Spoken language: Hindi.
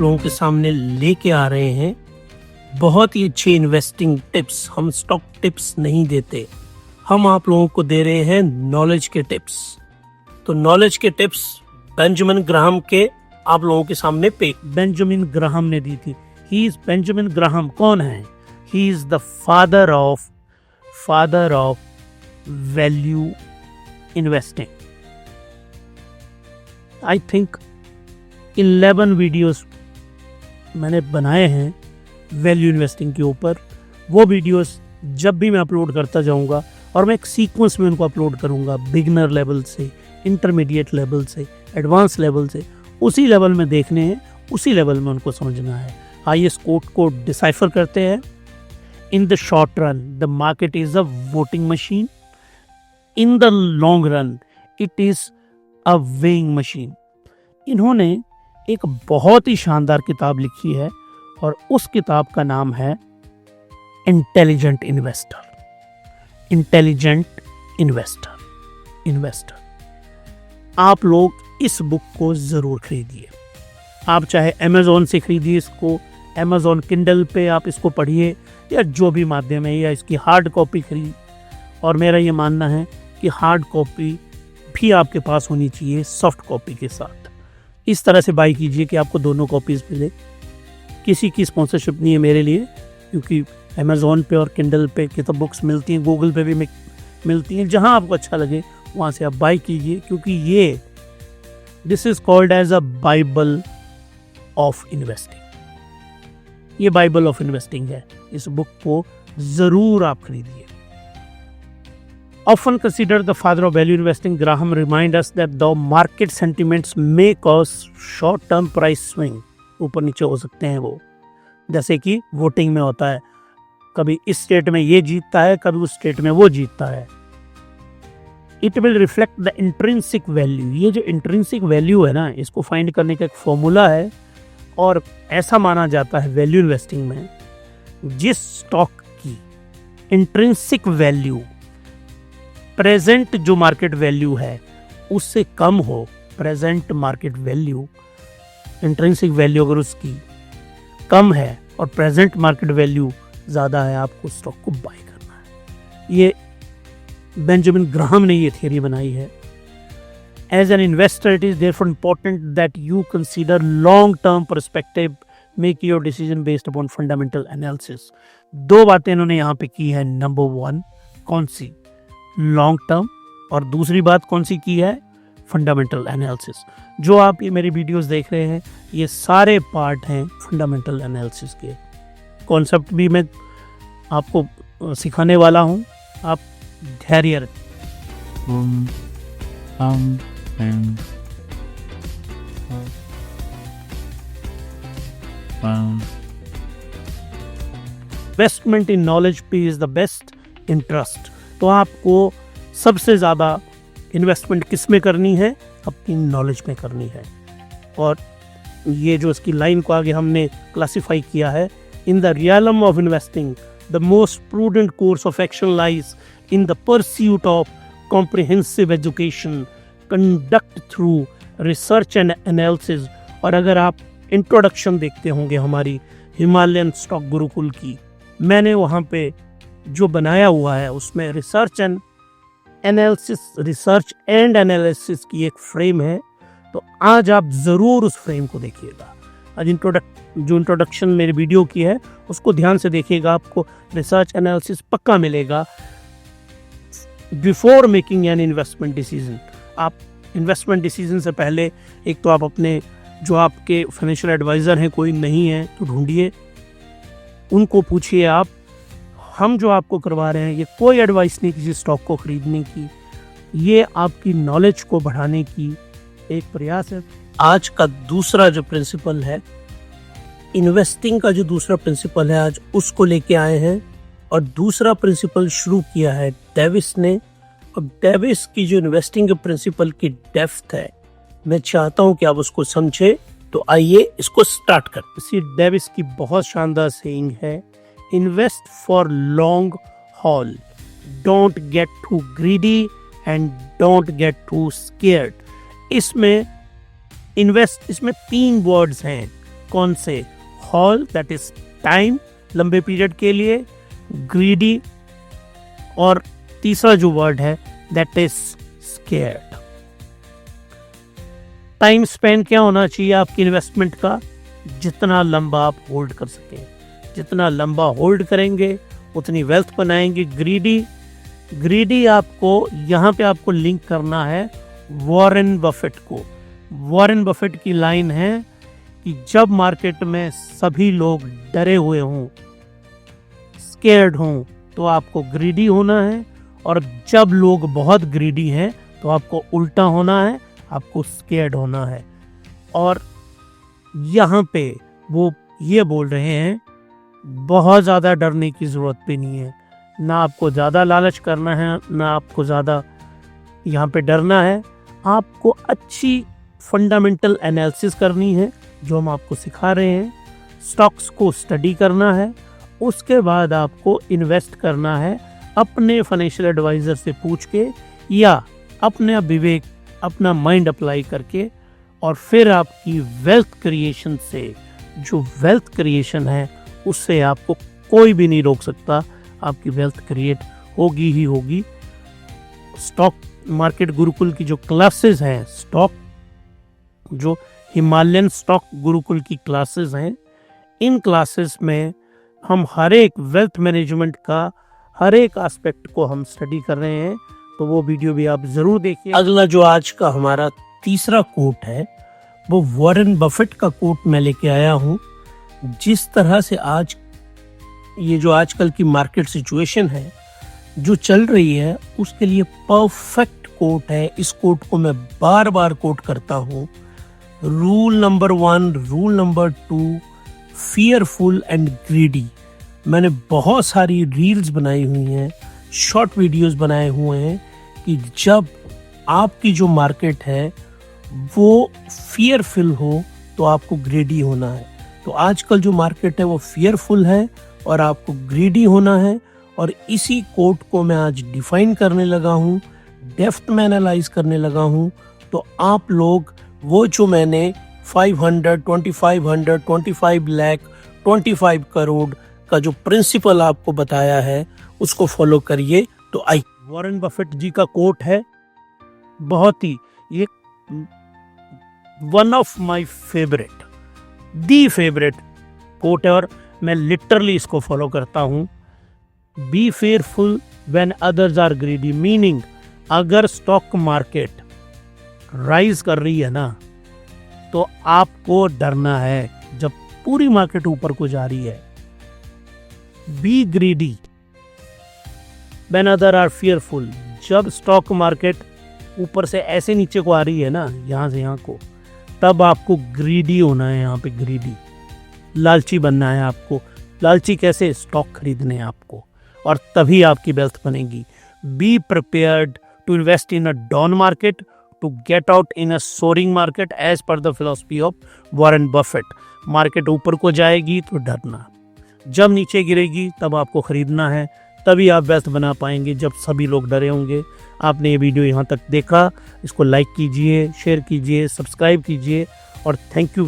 आप लोगों के सामने लेके आ रहे हैं बहुत ही अच्छे इन्वेस्टिंग टिप्स। हम स्टॉक टिप्स नहीं देते, हम आप लोगों को दे रहे हैं नॉलेज के टिप्स। तो नॉलेज के टिप्स बेंजामिन ग्राहम के आप लोगों के सामने पे बेंजामिन ग्राहम ने दी थी। ही इज बेंजामिन ग्राहम कौन है? He is the father of value investing. I think 11 videos मैंने बनाए हैं वैल्यू इन्वेस्टिंग के ऊपर। वो वीडियोस जब भी मैं अपलोड करता जाऊंगा और मैं एक सीक्वेंस में उनको अपलोड करूंगा, बिगिनर लेवल से, इंटरमीडिएट लेवल से, एडवांस लेवल से। उसी लेवल में देखने हैं, उसी लेवल में उनको समझना है। आइए इस कोट को डिसाइफर करते हैं। In the short run the market is a voting machine, in the long run it is a weighing machine. इन्होंने एक बहुत ही शानदार किताब लिखी है और उस किताब का नाम है इंटेलिजेंट इन्वेस्टर। Intelligent investor. आप लोग इस बुक को ज़रूर खरीदिए। आप चाहे अमेज़ॉन से खरीदिए इसको, अमेज़ॉन किंडल पे आप इसको पढ़िए, या जो भी माध्यम है, या इसकी हार्ड कॉपी खरीद। और मेरा ये मानना है कि हार्ड कॉपी भी आपके पास होनी चाहिए सॉफ्ट कॉपी के साथ। इस तरह से बाई कीजिए कि आपको दोनों कॉपीज़ मिले। किसी की स्पॉन्सरशिप नहीं है मेरे लिए, क्योंकि अमेज़ॉन पे और किंडल पे किताब बुक्स मिलती हैं, गूगल पे भी मिलती हैं। जहां आपको अच्छा लगे वहां से आप बाई कीजिए, क्योंकि ये this is called as a Bible of investing. ये बाइबल ऑफ इन्वेस्टिंग है। इस बुक को ज़रूर आप खरीदिए। Often considered the father of value investing, Graham reminds us that the market sentiments may cause short-term price swing. ऊपर नीचे हो सकते हैं वो, जैसे कि वोटिंग में होता है, कभी इस स्टेट में ये जीतता है, कभी उस स्टेट में वो जीतता है। It will reflect the intrinsic value. ये जो intrinsic value है ना, इसको फाइंड करने का एक फॉर्मूला है, और ऐसा माना जाता है वैल्यू इन्वेस्टिंग में, जिस स्टॉक की इंट्रिंसिक वैल्यू प्रेजेंट जो मार्केट वैल्यू है उससे कम हो, present market value, intrinsic value अगर उसकी कम है और प्रेजेंट मार्केट वैल्यू ज़्यादा है, आपको स्टॉक को बाय करना है। ये बेंजामिन ग्राहम ने ये थियरी बनाई है। As an investor it is therefore important that you consider long term perspective, make your decision based upon fundamental analysis. दो बातें इन्होंने यहाँ पे की है। नंबर 1 कौन सी? लॉन्ग टर्म, और दूसरी बात कौन सी की है? Fundamental analysis. जो आप ये मेरी वीडियोस देख रहे हैं, ये सारे पार्ट हैं फंडामेंटल एनालिसिस के। कॉन्सेप्ट भी मैं आपको सिखाने वाला हूँ, आप धैर्य रखें। इन्वेस्टमेंट इन नॉलेज पे इज द बेस्ट इंटरेस्ट। तो आपको सबसे ज़्यादा इन्वेस्टमेंट किस में करनी है? अपनी नॉलेज में करनी है। और ये जो इसकी लाइन को आगे हमने क्लासिफाई किया है, in the realm of investing the most prudent course of action lies in the pursuit of comprehensive education conduct through research and analysis. और अगर आप इंट्रोडक्शन देखते होंगे हमारी हिमालयन स्टॉक गुरुकुल की, मैंने वहाँ पे जो बनाया हुआ है उसमें रिसर्च एंड एनालिसिस की एक फ्रेम है। तो आज आप ज़रूर उस फ्रेम को देखिएगा। आज जो इंट्रोडक्शन मेरे वीडियो की है उसको ध्यान से देखिएगा, आपको रिसर्च एनालिसिस पक्का मिलेगा before making an investment decision. आप इन्वेस्टमेंट डिसीजन से पहले एक तो आप अपने जो आपके फाइनेंशियल एडवाइज़र हैं, कोई नहीं है तो ढूंढिए, उनको पूछिए। आप हम जो आपको करवा रहे हैं ये कोई एडवाइस नहीं किसी स्टॉक को खरीदने की, ये आपकी नॉलेज को बढ़ाने की एक प्रयास है। आज का दूसरा जो प्रिंसिपल है, इन्वेस्टिंग का जो दूसरा प्रिंसिपल है, आज उसको लेके आए हैं। और दूसरा प्रिंसिपल शुरू किया है डेविस ने। और डेविस की जो इन्वेस्टिंग के प्रिंसिपल की डेप्थ है, मैं चाहता हूं कि आप उसको समझे। तो आइए इसको स्टार्ट करते। इसी डेविस की बहुत शानदार सेइंग है, invest for long haul, don't get too greedy and don't get too scared. इसमें इन्वेस्ट, इसमें 3 वर्ड्स हैं, कौन से? हॉल दैट इज टाइम, लंबे पीरियड के लिए, ग्रीडी, और तीसरा जो वर्ड है that is scared. Time span क्या होना चाहिए आपकी इन्वेस्टमेंट का? जितना लंबा आप होल्ड कर सकें, जितना लंबा होल्ड करेंगे उतनी वेल्थ बनाएंगे। ग्रीडी आपको यहाँ पे आपको लिंक करना है वॉरेन बफेट को। वॉरेन बफेट की लाइन है कि जब मार्केट में सभी लोग डरे हुए हों, स्केयर्ड हों, तो आपको ग्रीडी होना है, और जब लोग बहुत ग्रीडी हैं तो आपको उल्टा होना है, आपको स्केयर्ड होना है। और यहाँ पे वो ये बोल रहे हैं बहुत ज़्यादा डरने की ज़रूरत भी नहीं है, ना आपको ज़्यादा लालच करना है, ना आपको ज़्यादा यहाँ पे डरना है। आपको अच्छी फंडामेंटल एनालिसिस करनी है जो हम आपको सिखा रहे हैं, स्टॉक्स को स्टडी करना है, उसके बाद आपको इन्वेस्ट करना है अपने फाइनेंशियल एडवाइज़र से पूछ के या अपने विवेक, अपना माइंड अप्लाई करके, और फिर आपकी वेल्थ क्रिएशन से, जो वेल्थ क्रिएशन है उससे आपको कोई भी नहीं रोक सकता, आपकी वेल्थ क्रिएट होगी ही होगी। स्टॉक मार्केट गुरुकुल की जो क्लासेस हैं, जो हिमालयन स्टॉक गुरुकुल की क्लासेस हैं, इन क्लासेस में हम हर एक वेल्थ मैनेजमेंट का हर एक एस्पेक्ट को हम स्टडी कर रहे हैं, तो वो वीडियो भी आप ज़रूर देखिए। अगला जो आज का हमारा तीसरा कोट है वो वॉरेन बफेट का कोट मैं लेके आया हूँ। जिस तरह से आज ये जो आजकल की मार्केट सिचुएशन है जो चल रही है, उसके लिए परफेक्ट कोट है। इस कोट को मैं बार बार कोट करता हूँ। Rule number 1, rule number 2, fearful and greedy. मैंने बहुत सारी रील्स बनाई हुई हैं, शॉर्ट वीडियोस बनाए हुए हैं कि जब आपकी जो मार्केट है वो फियरफुल हो तो आपको ग्रीडी होना है। तो आजकल जो मार्केट है वो फियरफुल है और आपको ग्रीडी होना है, और इसी कोट को मैं आज डिफाइन करने लगा हूँ, डेप्थ में एनालाइज करने लगा हूँ। तो आप लोग वो जो मैंने 500, 2500, 25 लाख, 25 करोड़ का जो प्रिंसिपल आपको बताया है उसको फॉलो करिए। तो आई वॉरेन बफेट जी का कोट है, बहुत ही ये one of my favourite, the favourite quote है, और मैं लिटरली इसको फॉलो करता हूँ। Be fearful when others are greedy, meaning अगर स्टॉक मार्केट राइज कर रही है ना तो आपको डरना है, जब पूरी मार्केट ऊपर को जा रही है। Be greedy when other are fearful, जब स्टॉक मार्केट ऊपर से ऐसे नीचे को आ रही है ना, यहाँ से यहाँ को, तब आपको ग्रीडी होना है। यहाँ पे ग्रीडी, लालची बनना है आपको। लालची कैसे? स्टॉक खरीदने हैं आपको, और तभी आपकी वेल्थ बनेगी। Be prepared to invest in a down market to get out in a soaring market as per the philosophy of Warren Buffett. Market ऊपर को जाएगी तो डरना, जब नीचे गिरेगी तब आपको खरीदना है, तभी आप वेल्थ बना पाएंगे जब सभी लोग डरे होंगे। आपने ये वीडियो यहाँ तक देखा, इसको लाइक कीजिए, शेयर कीजिए, सब्सक्राइब कीजिए, और थैंक यू